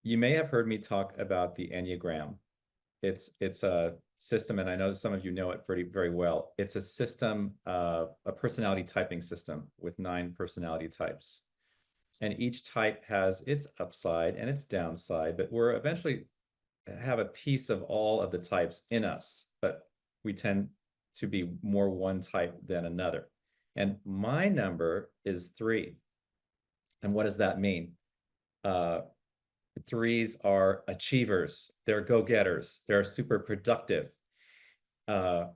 You may have heard me talk about the Enneagram. It's a system, and I know some of you know it very well. It's a system, a personality typing system with 9 personality types. And each type has its upside and its downside, but we're eventually have a piece of all of the types in us, but we tend to be more one type than another. And my number is 3. And what does that mean? Uh, Threes are achievers, they're go-getters, they're super productive. Uh,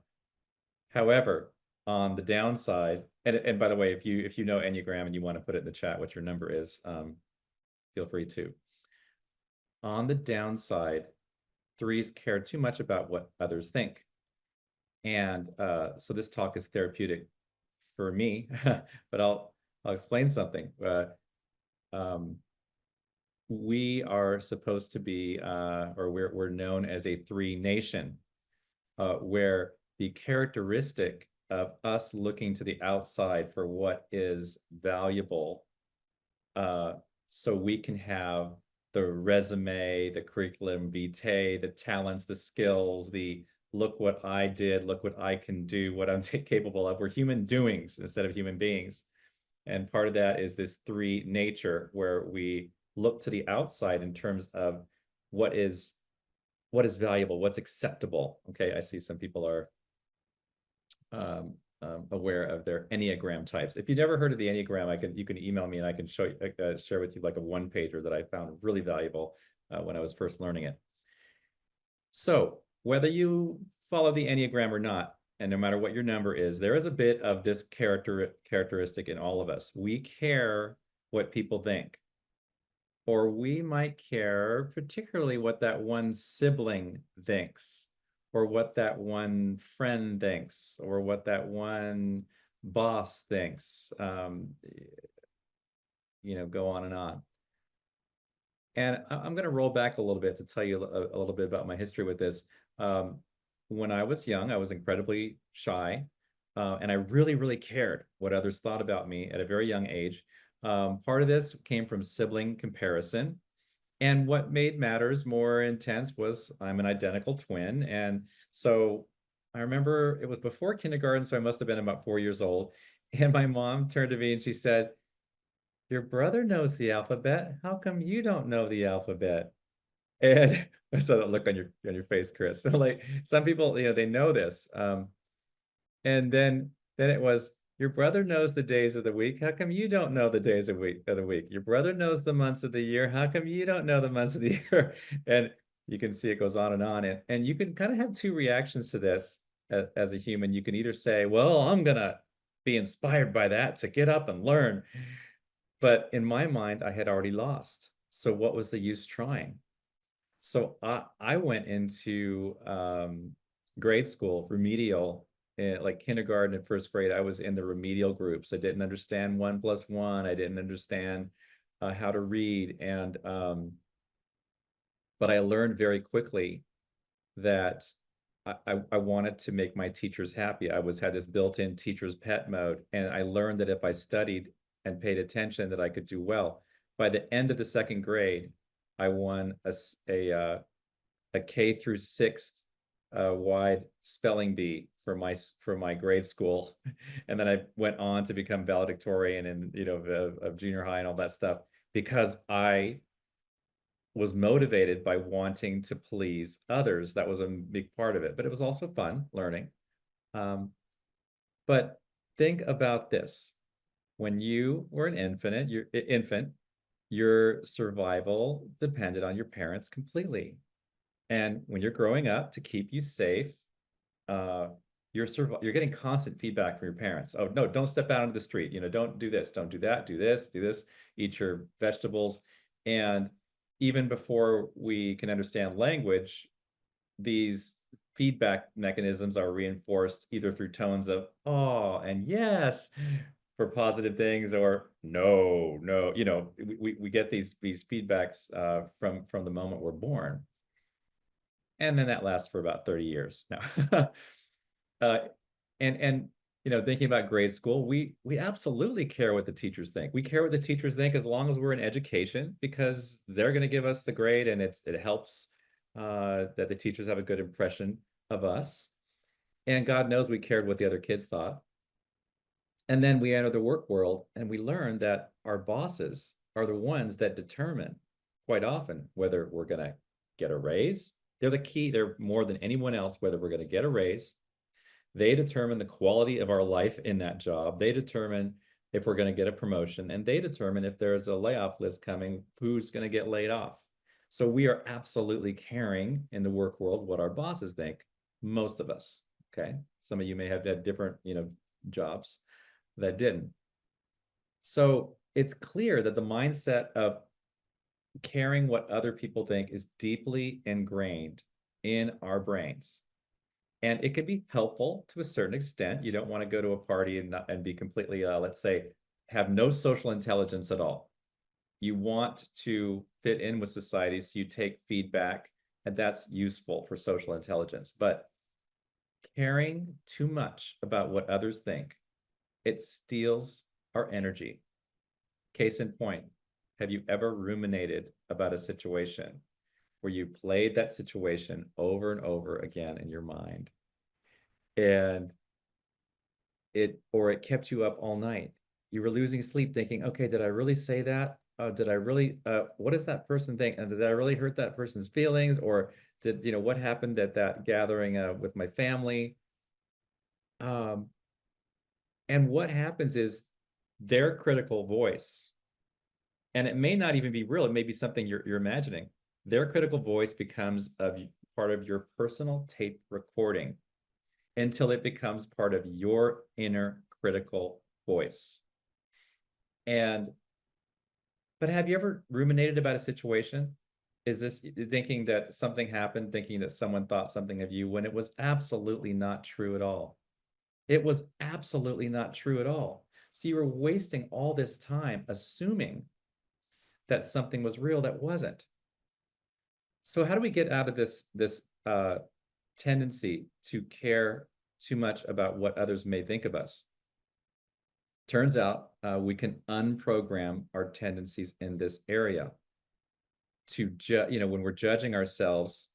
However, on the downside, and by the way, if you know Enneagram and you want to put it in the chat what your number is, feel free to. On the downside, threes care too much about what others think. And so this talk is therapeutic for me, but I'll explain something. Um, we are supposed to be, or we're known as a 3 nation, where the characteristic of us looking to the outside for what is valuable, so we can have the resume, the curriculum vitae, the talents, the skills, the look what I did, look what I can do, what I'm capable of. We're human doings instead of human beings. And part of that is this 3 nature where we look to the outside in terms of what is valuable, what's acceptable. Okay, I see some people are aware of their Enneagram types. If you've never heard of the Enneagram, you can email me and I can share with you like a 1-pager that I found really valuable when I was first learning it. So whether you follow the Enneagram or not, and no matter what your number is, there is a bit of this characteristic in all of us. We care what people think, or we might care particularly what that one sibling thinks, or what that one friend thinks, or what that one boss thinks. Go on and on. And I'm going to roll back a little bit to tell you a little bit about my history with this. When I was young, I was incredibly shy, and I really, really cared what others thought about me at a very young age. Part of this came from sibling comparison. And what made matters more intense was I'm an identical twin. And so I remember it was before kindergarten, so I must have been about 4 years old. And my mom turned to me and she said, "Your brother knows the alphabet. How come you don't know the alphabet?" And I saw that look on your face, Chris. So like some people, they know this. And then it was, "Your brother knows the days of the week. How come you don't know the days of the week? Your brother knows the months of the year. How come you don't know the months of the year?" And you can see it goes on and on. And you can kind of have 2 reactions to this as a human. You can either say, "Well, I'm gonna be inspired by that to get up and learn." But in my mind, I had already lost. So what was the use trying? So I went into grade school, remedial, like kindergarten and first grade. I was in the remedial groups. I didn't understand 1+1. I didn't understand how to read, and but I learned very quickly that I wanted to make my teachers happy. Had this built-in teacher's pet mode, and I learned that if I studied and paid attention, that I could do well. By the end of the second grade, I won a K through sixth wide spelling bee for my grade school, and then I went on to become valedictorian and of junior high and all that stuff because I was motivated by wanting to please others. That was a big part of it, but it was also fun learning. But think about this. When you were an infant, your survival depended on your parents completely. And when you're growing up, to keep you safe, you're getting constant feedback from your parents. "Oh, no, don't step out into the street. Don't do this, don't do that, do this, eat your vegetables." And even before we can understand language, these feedback mechanisms are reinforced either through tones of "oh" and "yes" for positive things, or "no, no." We get these feedbacks from the moment we're born. And then that lasts for about 30 years now. uh, and thinking about grade school, we absolutely care what the teachers think. We care what the teachers think as long as we're in education, because they're going to give us the grade, and it helps that the teachers have a good impression of us. And God knows we cared what the other kids thought. And then we enter the work world and we learn that our bosses are the ones that determine quite often whether we're going to get a raise. They're the key. They're more than anyone else, whether we're going to get a raise. They determine the quality of our life in that job. They determine if we're going to get a promotion, and they determine if there's a layoff list coming, who's going to get laid off. So we are absolutely caring in the work world what our bosses think, most of us. Okay. Some of you may have had different, jobs that didn't. So it's clear that the mindset of caring what other people think is deeply ingrained in our brains. And it can be helpful to a certain extent. You don't want to go to a party and be completely, let's say, have no social intelligence at all. You want to fit in with society, so you take feedback, and that's useful for social intelligence. But caring too much about what others think, it steals our energy. Case in point, have you ever ruminated about a situation where you played that situation over and over again in your mind, and it kept you up all night? You were losing sleep thinking, okay, did I really say that? Did I really, what does that person think? And did I really hurt that person's feelings? Or what happened at that gathering with my family? And what happens is their critical voice, and it may not even be real, it may be something you're imagining. Their critical voice becomes part of your personal tape recording until it becomes part of your inner critical voice. But have you ever ruminated about a situation? Is this thinking that something happened, thinking that someone thought something of you, when it was absolutely not true at all? It was absolutely not true at all. So you were wasting all this time assuming that something was real that wasn't. So how do we get out of this tendency to care too much about what others may think of us? Turns out we can unprogram our tendencies in this area to when we're judging ourselves,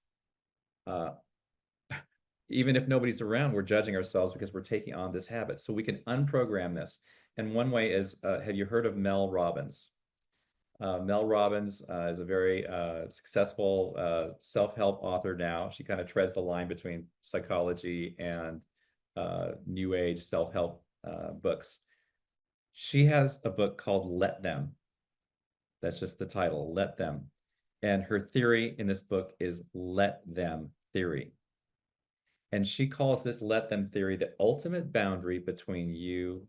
even if nobody's around, we're judging ourselves because we're taking on this habit. So we can unprogram this. And one way is, have you heard of Mel Robbins? Mel Robbins is a very successful self-help author now. She kind of treads the line between psychology and new age self-help books. She has a book called Let Them. That's just the title, Let Them. And her theory in this book is let them theory. And she calls this let them theory the ultimate boundary between you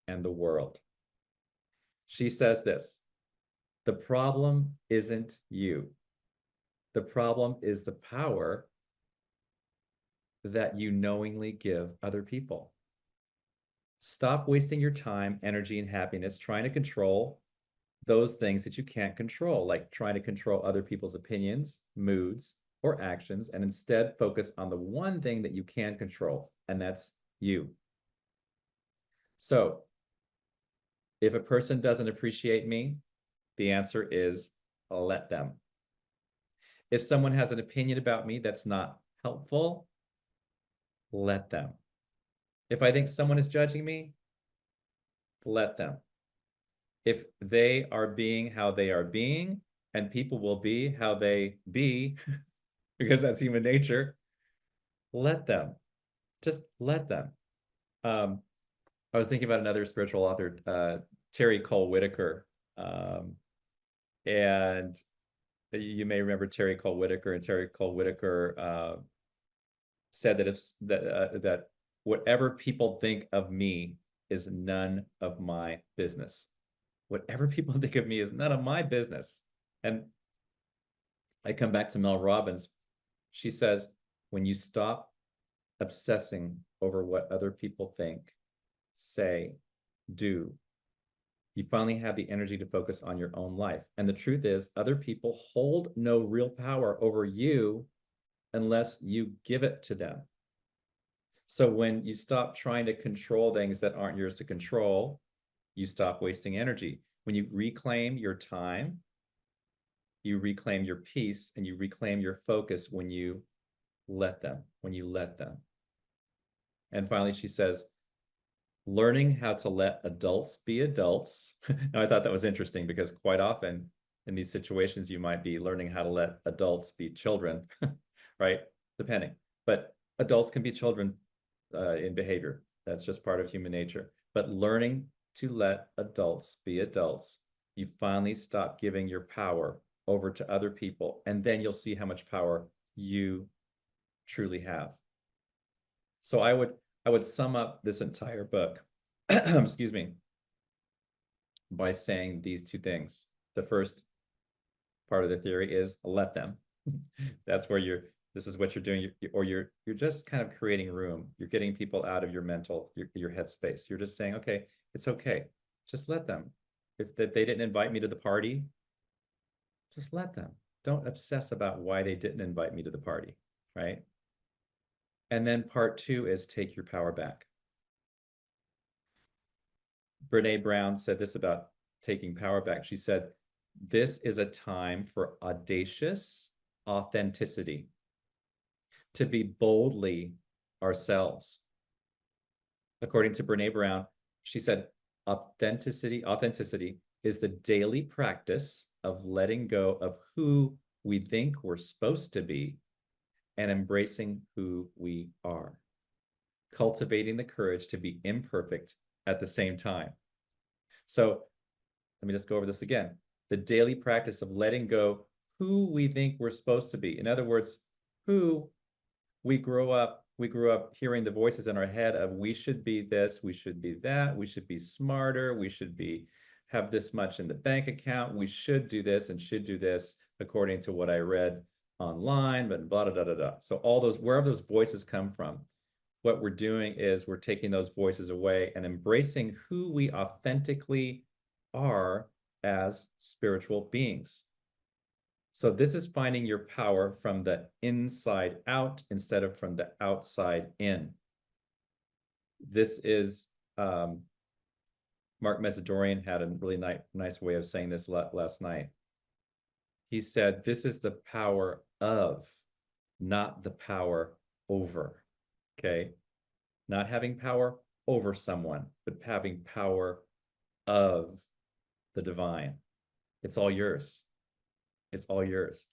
and the world. She says this: the problem isn't you. The problem is the power that you knowingly give other people. Stop wasting your time, energy, and happiness trying to control those things that you can't control, like trying to control other people's opinions, moods, or actions, and instead focus on the one thing that you can control, and that's you. So if a person doesn't appreciate me, the answer is let them. If someone has an opinion about me that's not helpful, let them. If I think someone is judging me, let them. If they are being how they are being, and people will be how they be, because that's human nature, let them. Just let them. I was thinking about another spiritual author, Terry Cole Whitaker. And you may remember Terry Cole Whitaker, and Terry Cole Whitaker said that whatever people think of me is none of my business. Whatever people think of me is none of my business. And I come back to Mel Robbins. She says, when you stop obsessing over what other people think, say, do, you finally have the energy to focus on your own life. And the truth is, other people hold no real power over you unless you give it to them. So when you stop trying to control things that aren't yours to control, you stop wasting energy. When you reclaim your time, you reclaim your peace, and you reclaim your focus when you let them, And finally, she says, learning how to let adults be adults. Now, I thought that was interesting because quite often in these situations, you might be learning how to let adults be children, right? Depending. But adults can be children in behavior. That's just part of human nature. But learning to let adults be adults, you finally stop giving your power over to other people, and then you'll see how much power you truly have. So I would sum up this entire book, excuse me, by saying these two things. The first part of the theory is let them. That's where this is what you're doing, you're just kind of creating room. You're getting people out of your mental, your headspace. You're just saying, okay, it's okay. Just let them. If they didn't invite me to the party, just let them. Don't obsess about why they didn't invite me to the party, right? And then part two is take your power back. Brene Brown said this about taking power back. She said, this is a time for audacious authenticity, to be boldly ourselves. According to Brene Brown, she said, authenticity is the daily practice of letting go of who we think we're supposed to be and embracing who we are, cultivating the courage to be imperfect at the same time. So let me just go over this again. The daily practice of letting go who we think we're supposed to be. In other words, who we grew up hearing the voices in our head of we should be this, we should be that, we should be smarter, we should be have this much in the bank account, we should do this and should do this according to what I read online, but blah, blah, blah, blah, blah. So all those, wherever those voices come from, what we're doing is we're taking those voices away and embracing who we authentically are as spiritual beings. So this is finding your power from the inside out instead of from the outside in. This is, Mark Mesidorian had a really nice way of saying this last night. He said, this is the power of, not the power over, okay? Not having power over someone, but having power of the divine. It's all yours. It's all yours.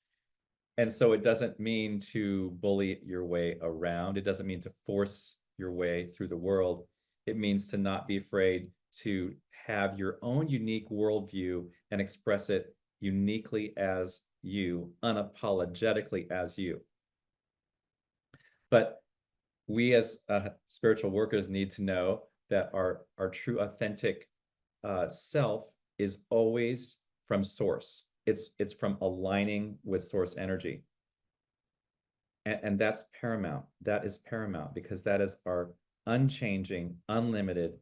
And so it doesn't mean to bully your way around. It doesn't mean to force your way through the world. It means to not be afraid to have your own unique worldview and express it uniquely as you, unapologetically as you. But we as spiritual workers need to know that our true authentic self is always from source. It's from aligning with source energy. And that's paramount. That is paramount because that is our unchanging, unlimited,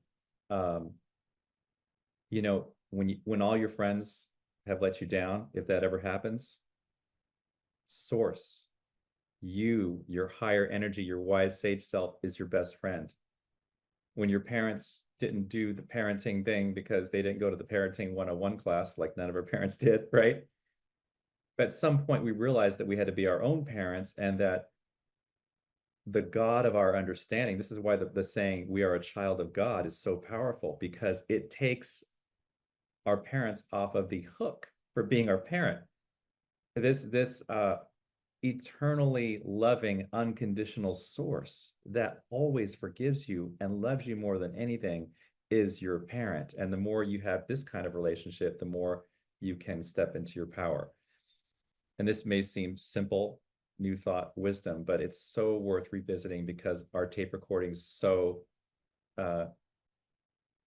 you know, when all your friends have let you down, if that ever happens, source, your higher energy, your wise sage self is your best friend. When your parents didn't do the parenting thing because they didn't go to the parenting 101 class, like none of our parents did, right? But at some point we realized that we had to be our own parents and that the God of our understanding, this is why the saying, we are a child of God, is so powerful, because it takes our parents off of the hook for being our parent. This eternally loving, unconditional source that always forgives you and loves you more than anything is your parent. And the more you have this kind of relationship, the more you can step into your power. And this may seem simple, new thought, wisdom, but it's so worth revisiting because our tape recordings so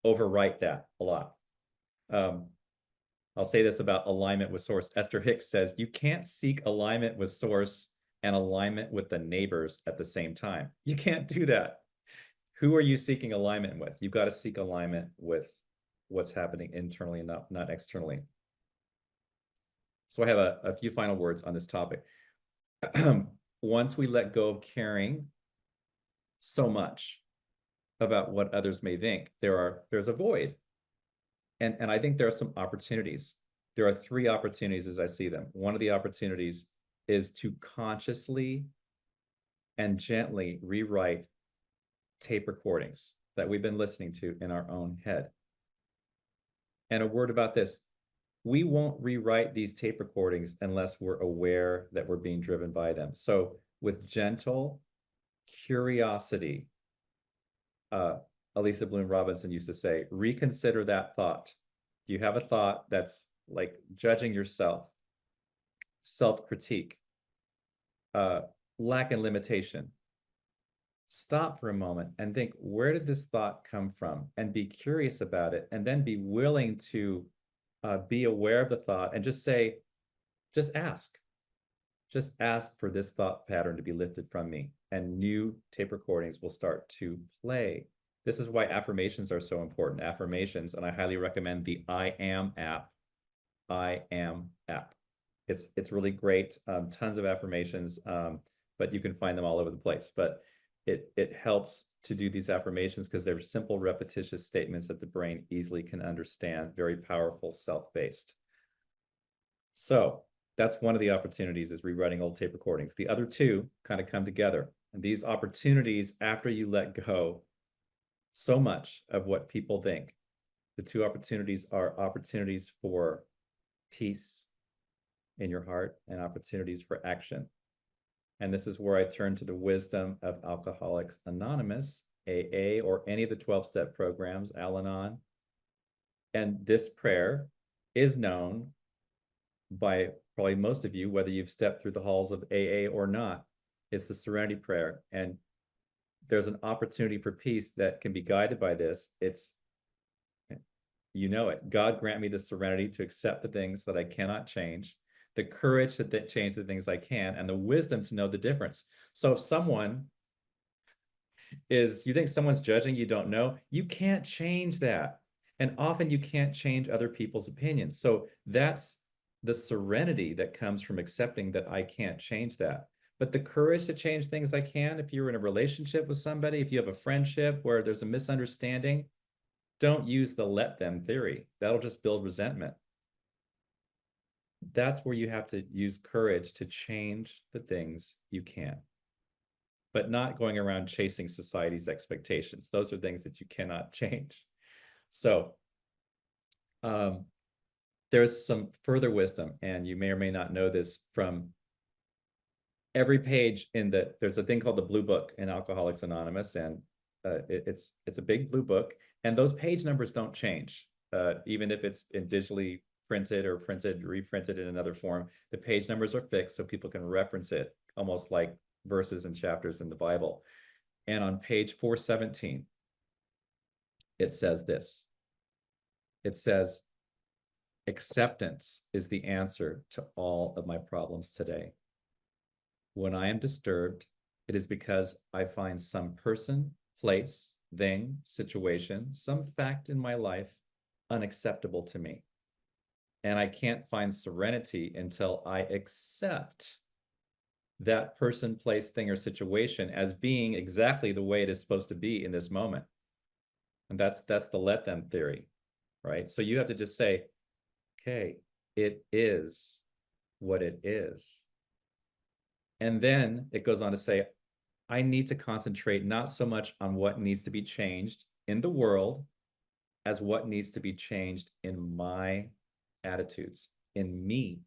overwrite that a lot. I'll say this about alignment with source. Esther Hicks says, you can't seek alignment with source and alignment with the neighbors at the same time. You can't do that. Who are you seeking alignment with? You've got to seek alignment with what's happening internally and not externally. So I have a few final words on this topic. Once we let go of caring so much about what others may think, there's a void. And I think there are some opportunities. There are three opportunities as I see them. One of the opportunities is to consciously and gently rewrite tape recordings that we've been listening to in our own head. And a word about this, we won't rewrite these tape recordings unless we're aware that we're being driven by them. So with gentle curiosity, Elisa Bloom Robinson used to say, reconsider that thought. You have a thought that's like judging yourself, self-critique, lack and limitation. Stop for a moment and think, where did this thought come from? And be curious about it, and then be willing to be aware of the thought and just say, just ask for this thought pattern to be lifted from me, and new tape recordings will start to play. This is why affirmations are so important. Affirmations, and I highly recommend the I Am app. I Am app. It's really great. Tons of affirmations, but you can find them all over the place. But it helps to do these affirmations because they're simple, repetitious statements that the brain easily can understand. Very powerful, self-based. So that's one of the opportunities, is rewriting old tape recordings. The other two kind of come together. And these opportunities, after you let go so much of what people think, the two opportunities are opportunities for peace in your heart and opportunities for action. And this is where I turn to the wisdom of Alcoholics Anonymous, AA, or any of the 12-step programs, Al-Anon. And this prayer is known by probably most of you, whether you've stepped through the halls of AA or not. It's the Serenity Prayer. And there's an opportunity for peace that can be guided by this. It's, you know it. God grant me the serenity to accept the things that I cannot change, the courage to change the things I can, and the wisdom to know the difference. So if someone you think someone's judging, you don't know, you can't change that. And often you can't change other people's opinions. So that's the serenity that comes from accepting that I can't change that. But the courage to change things I can, if you're in a relationship with somebody, if you have a friendship where there's a misunderstanding, don't use the let them theory. That'll just build resentment. That's where you have to use courage to change the things you can, but not going around chasing society's expectations. Those are things that you cannot change. So there's some further wisdom, and you may or may not know this from every page there's a thing called the Blue Book in Alcoholics Anonymous, and it's a big blue book, and those page numbers don't change. Even if it's in digitally printed or reprinted in another form, the page numbers are fixed so people can reference it, almost like verses and chapters in the Bible. And on page 417, it says this. It says, acceptance is the answer to all of my problems today. When I am disturbed, it is because I find some person, place, thing, situation, some fact in my life unacceptable to me. And I can't find serenity until I accept that person, place, thing, or situation as being exactly the way it is supposed to be in this moment. And that's the let them theory, right? So you have to just say, okay, it is what it is. And then it goes on to say, I need to concentrate not so much on what needs to be changed in the world as what needs to be changed in my attitudes, in me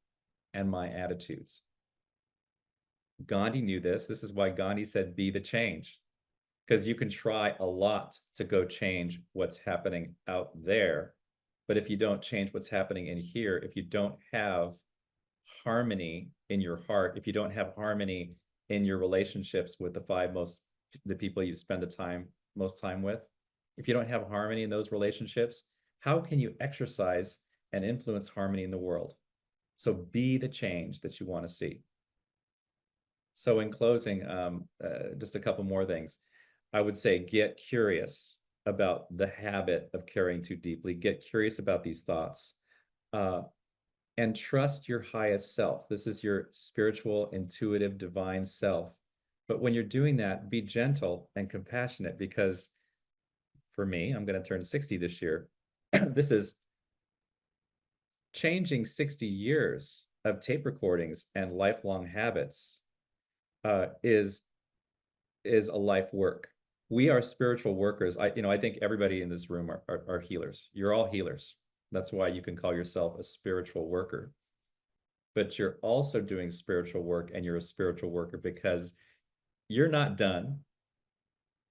and my attitudes. Gandhi knew this. This is why Gandhi said, be the change. Because you can try a lot to go change what's happening out there. But if you don't change what's happening in here, if you don't have harmony in your heart, if you don't have harmony in your relationships with the people you spend the most time with, if you don't have harmony in those relationships, how can you exercise and influence harmony in the world? So be the change that you want to see. So in closing, just a couple more things. I would say, get curious about the habit of caring too deeply. Get curious about these thoughts. And trust your highest self. This is your spiritual, intuitive, divine self But when you're doing that, be gentle and compassionate, because for me, I'm going to turn 60 this year. This is changing 60 years of tape recordings and lifelong habits is a life work. We are spiritual workers. I think everybody in this room are healers. You're all healers. That's why you can call yourself a spiritual worker. But you're also doing spiritual work, and you're a spiritual worker because you're not done.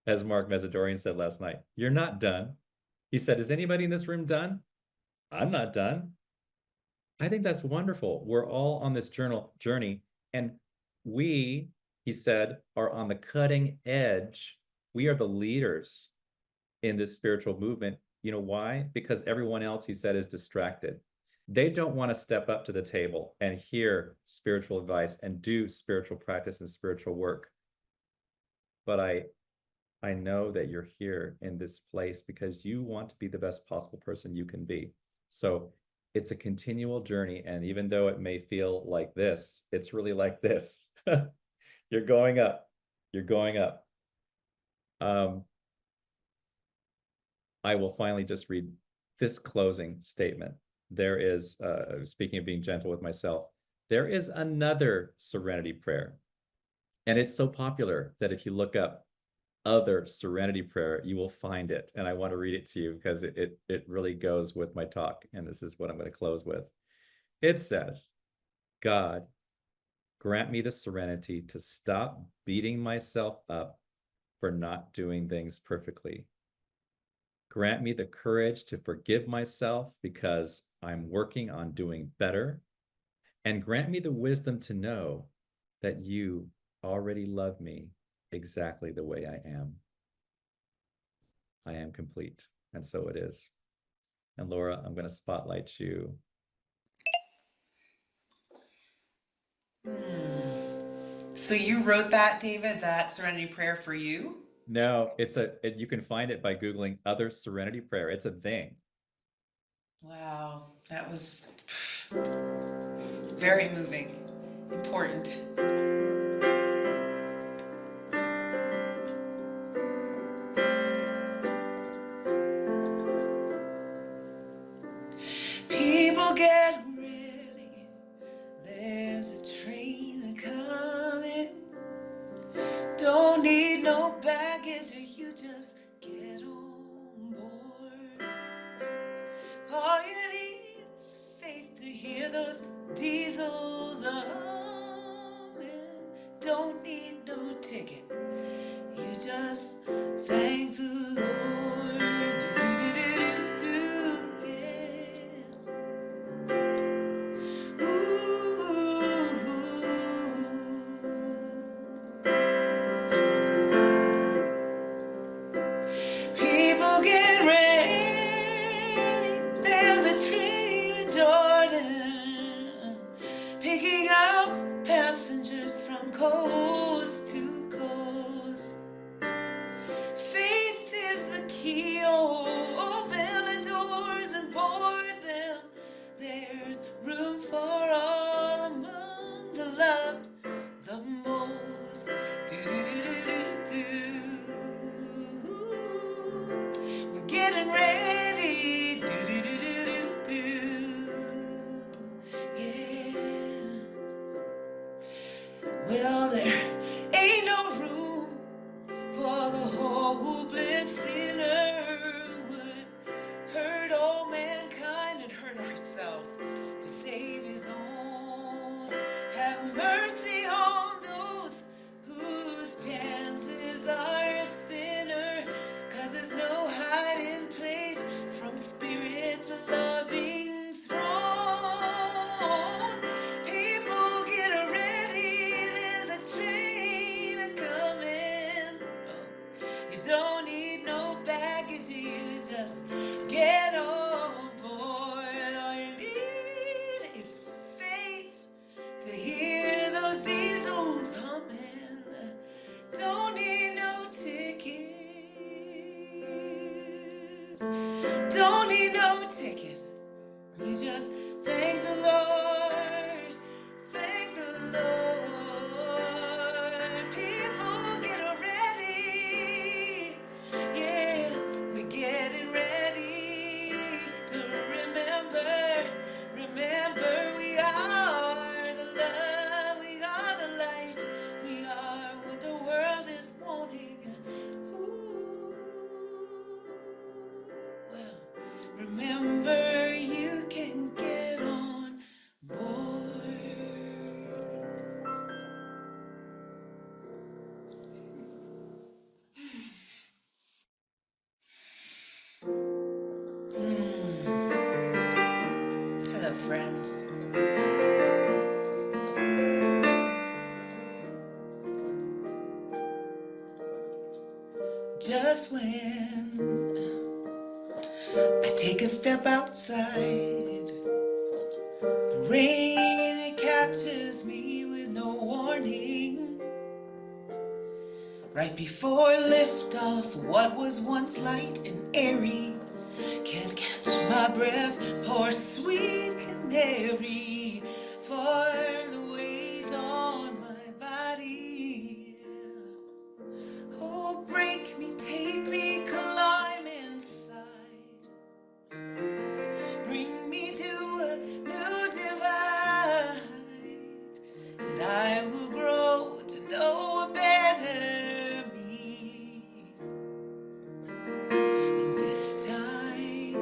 As Mark Mesidorian said last night, you're not done. He said, is anybody in this room done? I'm not done. I think that's wonderful. We're all on this journey, and we, he said, are on the cutting edge. We are the leaders in this spiritual movement. You know why? Because everyone else, he said, is distracted. They don't want to step up to the table and hear spiritual advice and do spiritual practice and spiritual work. But I know that you're here in this place because you want to be the best possible person you can be. So it's a continual journey. And even though it may feel like this, it's really like this. You're going up. You're going up. I will finally just read this closing statement. There is, speaking of being gentle with myself, there is another serenity prayer. And it's so popular that if you look up other serenity prayer, you will find it. And I want to read it to you because it really goes with my talk. And this is what I'm going to close with. It says, God, grant me the serenity to stop beating myself up for not doing things perfectly. Grant me the courage to forgive myself because I'm working on doing better. And grant me the wisdom to know that you already love me exactly the way I am. I am complete, and so it is. And Laura, I'm going to spotlight you. So you wrote that, David, that serenity prayer for you? No, you can find it by Googling other serenity prayer. It's a thing. Wow, that was very moving, important. People get ready, there's a train coming. Don't need no baggage, you just get on board. All you need is faith to hear those diesels humming. Don't need no ticket, you just thank the Lord. Do, yeah. People get ready, there's a train to Jordan, picking up passengers from coast to coast. Faith is the key, open the doors and board them. There's room for all among the loved the most. Do, do, do, do, do, do. We're getting ready. Do, do, do, do, do, do. Yeah. Well, there ain't no room for the hopeless sinner who would hurt all mankind and hurt ourselves to save his own. Have mercy on those whose chances are thinner, 'cause there's no hiding place from Spirit's loving throne. People get ready, there's a train coming. You don't need no baggage, you just get on board. All you need is faith to hear those diesels humming. Don't need no ticket. Don't need no ticket. You just thank the Lord. Thank the Lord. People love friends. Just when I take a step outside, the rain it catches me with no warning. Right before liftoff, what was once light and airy can't catch my breath, poor sweet canary, for the weight on my body. Oh, break me, take me, climb inside. Bring me to a new divide, and I will grow to know a better me. And this time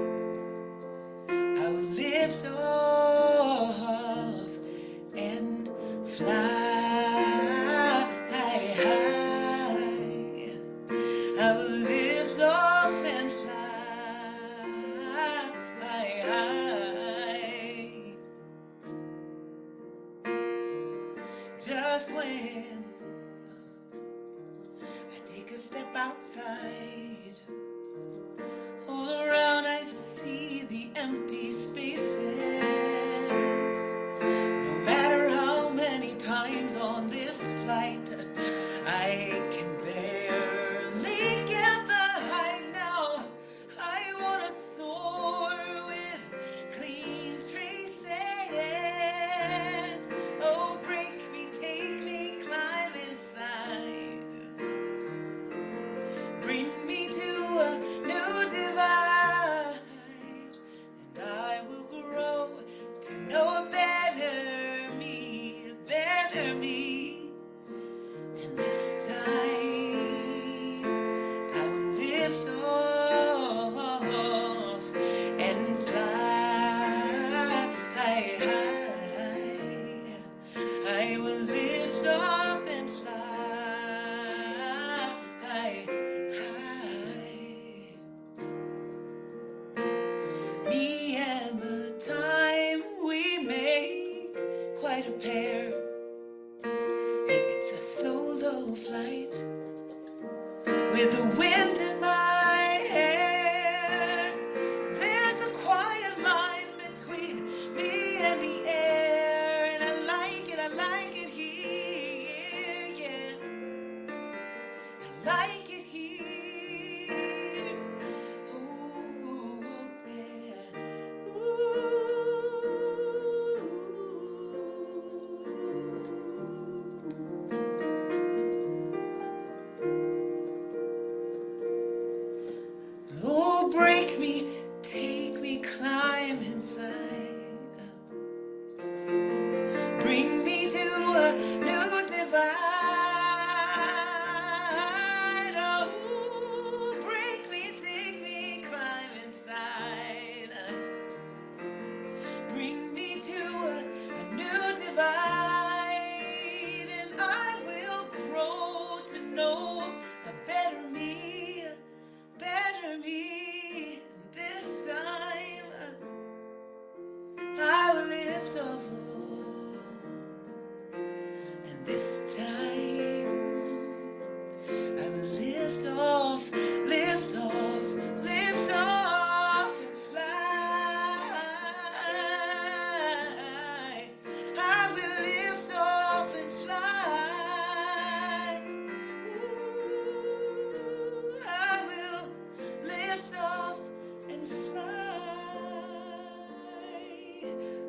I will lift off and fly high. I will lift off and fly high. Just when I take a step outside, all around I see the empty spaces. No matter how many times on this flight I can barely get the height now. I wanna soar with clean traces. Oh, break me, take me, climb inside. Bring me to a new divide, and I will grow to know a better me, a better me. And this time I will lift off and fly high. I will lift off and fly high. Me and the time we make quite a pair. It's a solo flight with the wind in my hair. There's a quiet line between me and the air, and I like it here, yeah. I like it here. Ooh, yeah. Ooh. Oh, break me, take me, climb inside. Bring me to a new divide. Oh, break me, take me, climb inside. Bring me to a new divide, and I will grow to know a better me, better me. And this time I will lift off. And this time I will lift off, lift off, lift off and fly. I will lift off and fly. Ooh, I will lift off and fly.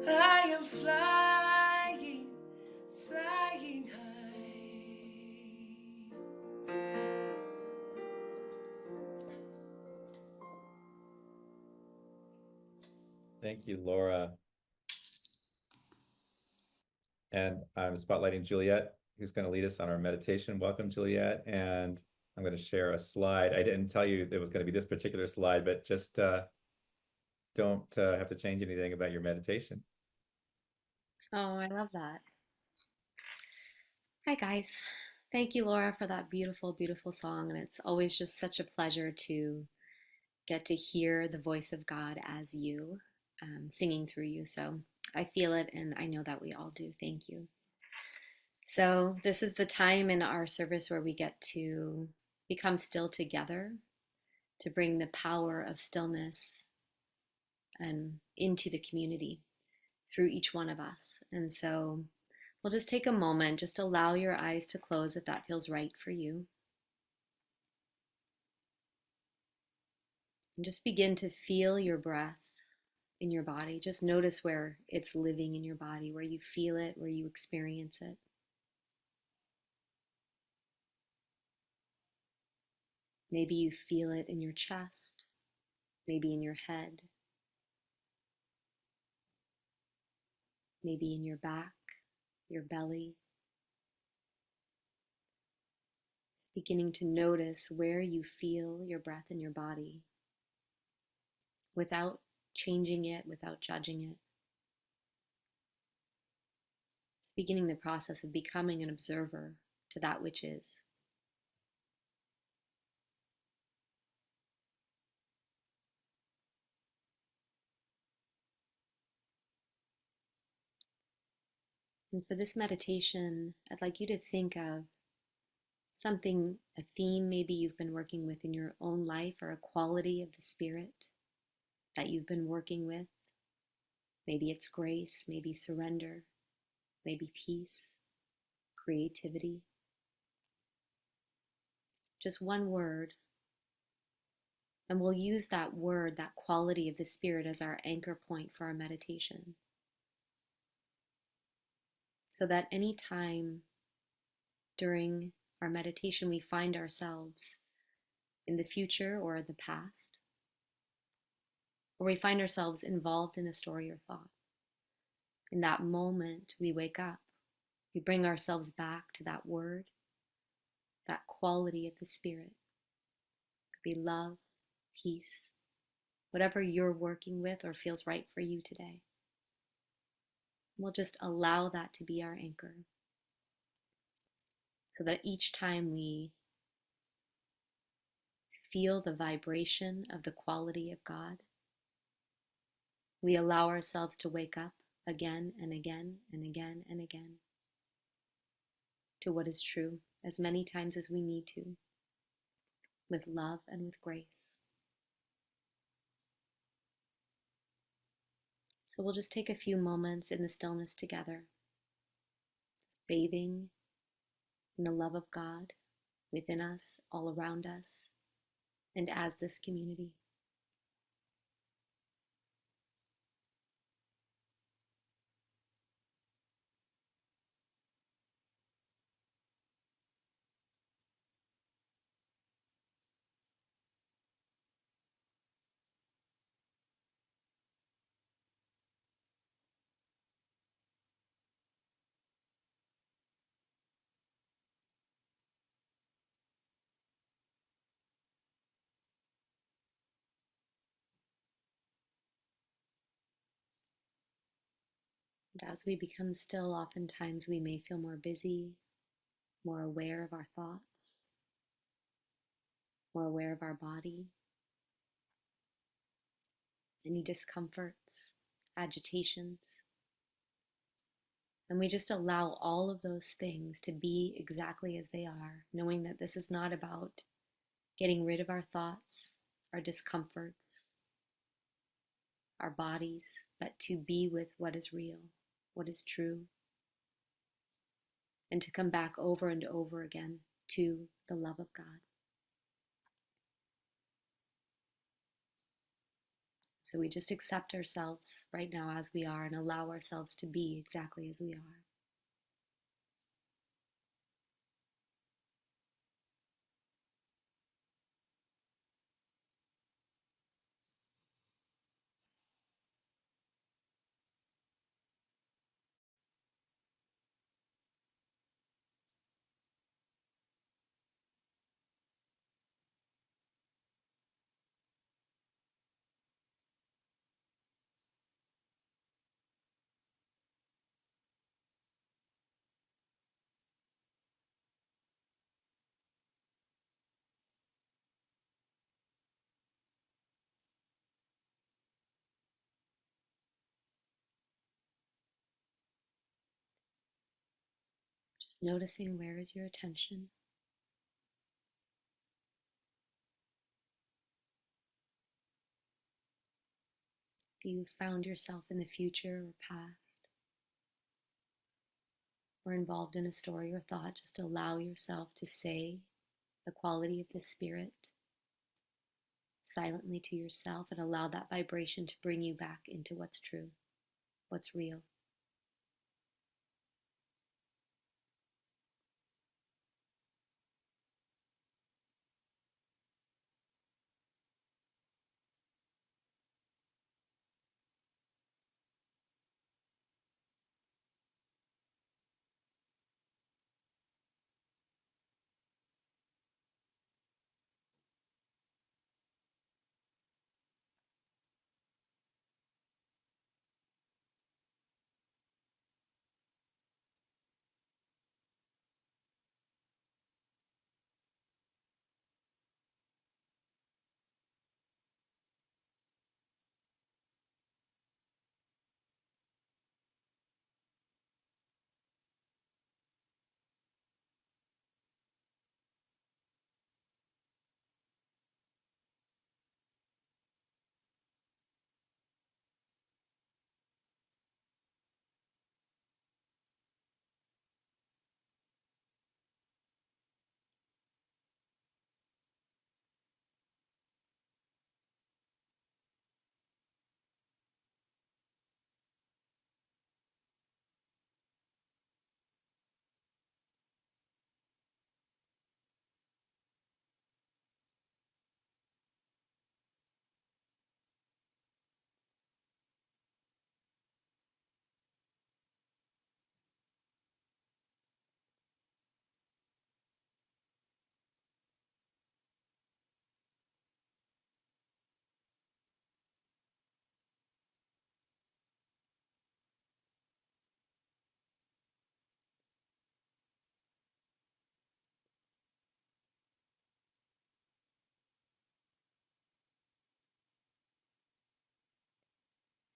I am flying, flying high. Thank you, Laura. And I'm spotlighting Juliet, who's going to lead us on our meditation. Welcome, Juliet. And I'm going to share a slide. I didn't tell you there was going to be this particular slide, but just don't have to change anything about your meditation. Oh, I love that. Hi, guys. Thank you, Laura, for that beautiful, beautiful song. And it's always just such a pleasure to get to hear the voice of God as you. singing through you. So I feel it, and I know that we all do. Thank you. So, this is the time in our service where we get to become still together, to bring the power of stillness and into the community through each one of us. And so, we'll just take a moment, just allow your eyes to close if that feels right for you. And just begin to feel your breath in your body. Just notice where it's living in your body, where you feel it, where you experience it. Maybe you feel it in your chest, maybe in your head, maybe in your back, your belly. Just beginning to notice where you feel your breath in your body without changing it, without judging it. It's beginning the process of becoming an observer to that which is. And for this meditation, I'd like you to think of something, a theme maybe you've been working with in your own life, or a quality of the Spirit that you've been working with. Maybe it's grace, maybe surrender, maybe peace, creativity. Just one word. And we'll use that word, that quality of the Spirit, as our anchor point for our meditation. So that any time during our meditation we find ourselves in the future or the past, or we find ourselves involved in a story or thought, in that moment we wake up, we bring ourselves back to that word, that quality of the Spirit. It could be love, peace, whatever you're working with or feels right for you today. We'll just allow that to be our anchor, so that each time we feel the vibration of the quality of God, we allow ourselves to wake up again and again and again and again to what is true, as many times as we need to, with love and with grace. So we'll just take a few moments in the stillness together, bathing in the love of God within us, all around us, and as this community. And as we become still, oftentimes we may feel more busy, more aware of our thoughts, more aware of our body, any discomforts, agitations. And we just allow all of those things to be exactly as they are, knowing that this is not about getting rid of our thoughts, our discomforts, our bodies, but to be with what is real, what is true, and to come back over and over again to the love of God. So we just accept ourselves right now as we are and allow ourselves to be exactly as we are. Just noticing, where is your attention? If you found yourself in the future or past, or involved in a story or thought, just allow yourself to say the quality of the spirit silently to yourself and allow that vibration to bring you back into what's true, what's real.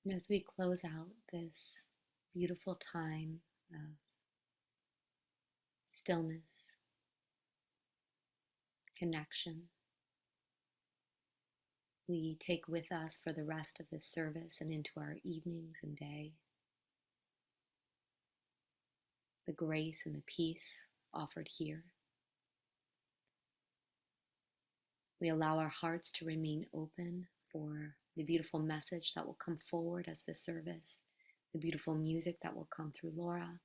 And as we close out this beautiful time of stillness, connection, we take with us for the rest of this service and into our evenings and day the grace and the peace offered here. We allow our hearts to remain open for the beautiful message that will come forward as the service, the beautiful music that will come through Laura,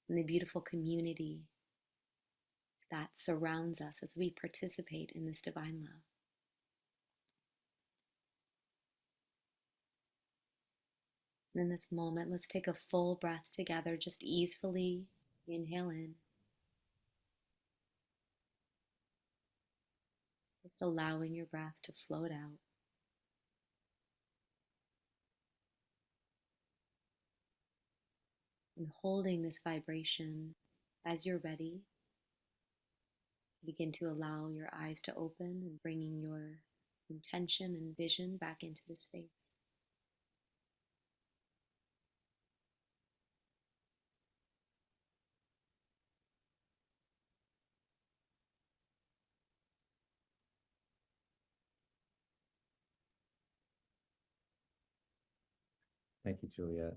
and the beautiful community that surrounds us as we participate in this divine love. And in this moment, let's take a full breath together, just easefully inhale in, just allowing your breath to float out. And holding this vibration. As you're ready, begin to allow your eyes to open and bringing your intention and vision back into the space. Thank you, Juliet.